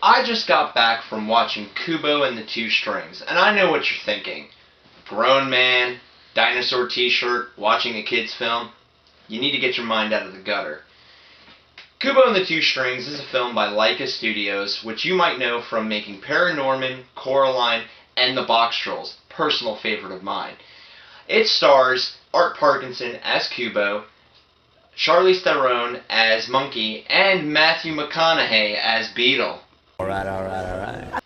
I just got back from watching Kubo and the Two Strings, and I know what you're thinking. Grown man, dinosaur t-shirt, watching a kid's film. You need to get your mind out of the gutter. Kubo and the Two Strings is a film by Laika Studios, which you might know from making Paranorman, Coraline, and The Box Trolls, personal favorite of mine. It stars Art Parkinson as Kubo, Charlize Theron as Monkey, and Matthew McConaughey as Beetle. Alright.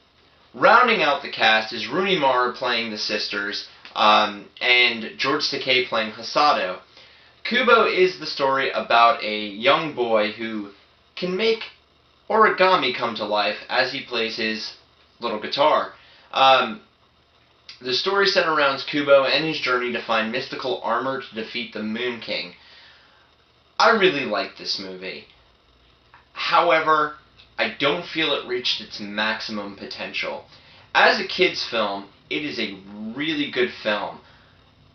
Rounding out the cast is Rooney Mara playing the sisters, and George Takei playing Hosato. Kubo is the story about a young boy who can make origami come to life as he plays his little guitar. The story centers around Kubo and his journey to find mystical armor to defeat the Moon King. I really like this movie. However, I don't feel it reached its maximum potential. As a kid's film, it is a really good film.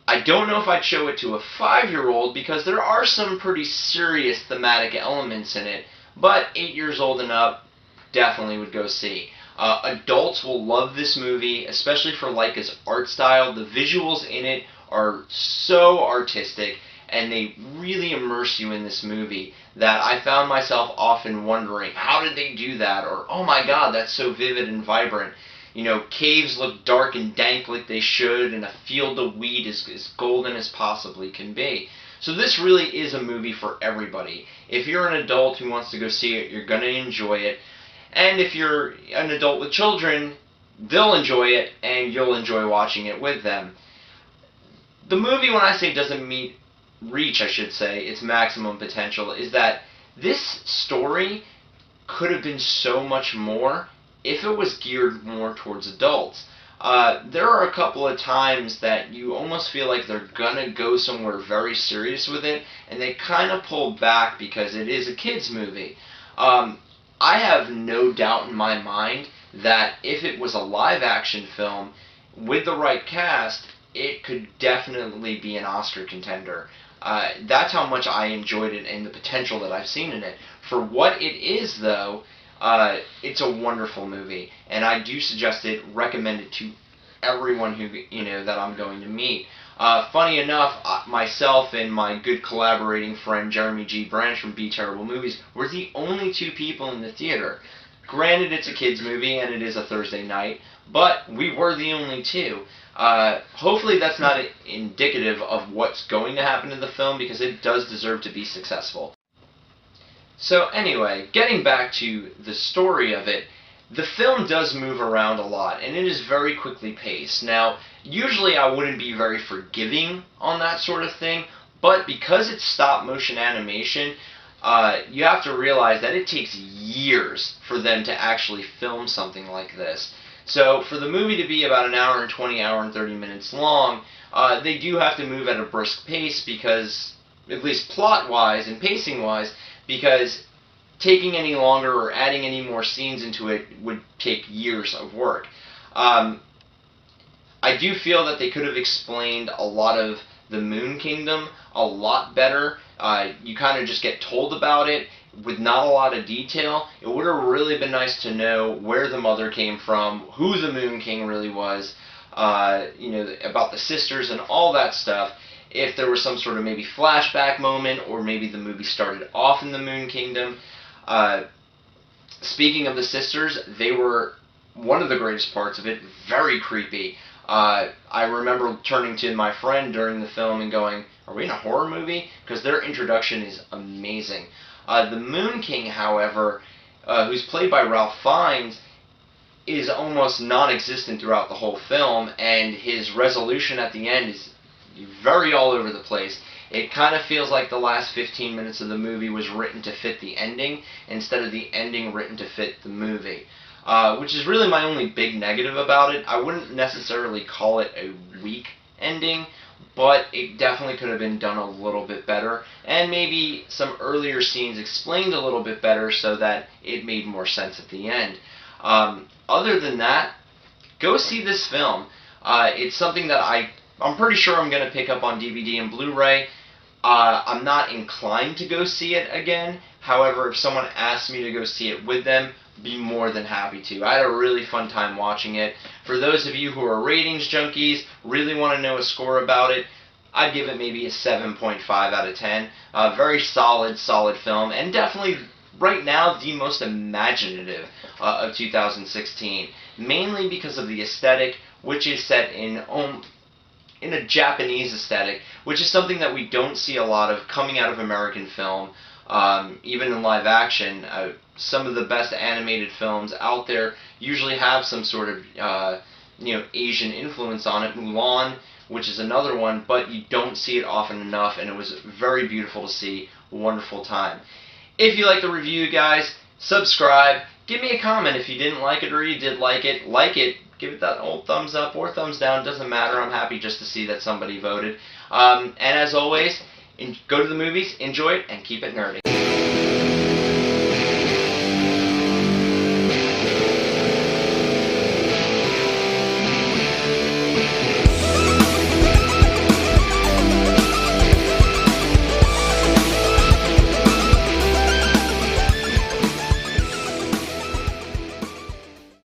I don't know if I'd show it to a 5-year-old because there are some pretty serious thematic elements in it, but 8 years old and up definitely would go see. Adults will love this movie, especially for Laika's art style. The visuals in it are so artistic, and they really immerse you in this movie that I found myself often wondering, how did they do that? Or, oh my god, that's so vivid and vibrant. You know, caves look dark and dank like they should, and a field of wheat is as golden as possibly can be. So this really is a movie for everybody. If you're an adult who wants to go see it, you're going to enjoy it. And if you're an adult with children, they'll enjoy it, and you'll enjoy watching it with them. The movie, when I say doesn't reach its maximum potential, is that this story could have been so much more if it was geared more towards adults. There are a couple of times that you almost feel like they're gonna go somewhere very serious with it, and they kind of pull back because it is a kids movie. I have no doubt in my mind that if it was a live action film with the right cast, it could definitely be an Oscar contender. That's how much I enjoyed it and the potential that I've seen in it. For what it is, though, it's a wonderful movie, and I do suggest it, recommend it to everyone who that I'm going to meet. Funny enough, myself and my good collaborating friend Jeremy G. Branch from Be Terrible Movies were the only two people in the theater. Granted, it's a kids movie and it is a Thursday night, but we were the only two. Hopefully that's not indicative of what's going to happen in the film, because it does deserve to be successful. So anyway, getting back to the story of it, the film does move around a lot, and it is very quickly paced. Now, usually I wouldn't be very forgiving on that sort of thing, but because it's stop-motion animation, you have to realize that it takes years for them to actually film something like this. So for the movie to be about an hour and 20, hour and 30 minutes long, they do have to move at a brisk pace because, at least plot-wise and pacing-wise, because taking any longer or adding any more scenes into it would take years of work. I do feel that they could have explained a lot of the Moon Kingdom a lot better. You kind of just get told about it with not a lot of detail. It would have really been nice to know where the mother came from, who the Moon King really was, about the sisters and all that stuff. If there was some sort of maybe flashback moment, or maybe the movie started off in the Moon Kingdom. Speaking of the sisters, they were one of the greatest parts of it. Very creepy. I remember turning to my friend during the film and going, "Are we in a horror movie?" Because their introduction is amazing. The Moon King, however, who's played by Ralph Fiennes, is almost non-existent throughout the whole film, and his resolution at the end is very all over the place. It kind of feels like the last 15 minutes of the movie was written to fit the ending, instead of the ending written to fit the movie. Which is really my only big negative about it. I wouldn't necessarily call it a weak ending, but it definitely could have been done a little bit better, and maybe some earlier scenes explained a little bit better so that it made more sense at the end. Other than that, go see this film. It's something that I'm pretty sure I'm going to pick up on DVD and Blu-ray. I'm not inclined to go see it again. However, if someone asks me to go see it with them, be more than happy to. I had a really fun time watching it. For those of you who are ratings junkies, really want to know a score about it, I'd give it maybe a 7.5 out of 10. Very solid film, and definitely right now the most imaginative of 2016, mainly because of the aesthetic, which is set in a Japanese aesthetic, which is something that we don't see a lot of coming out of American film, even in live action. Some of the best animated films out there usually have some sort of Asian influence on it. Mulan, which is another one, but you don't see it often enough, and it was very beautiful to see. Wonderful time. If you like the review, guys, subscribe. Give me a comment if you didn't like it or you did like it. Like it. Give it that old thumbs up or thumbs down. Doesn't matter. I'm happy just to see that somebody voted. And as always, go to the movies, enjoy it, and keep it nerdy.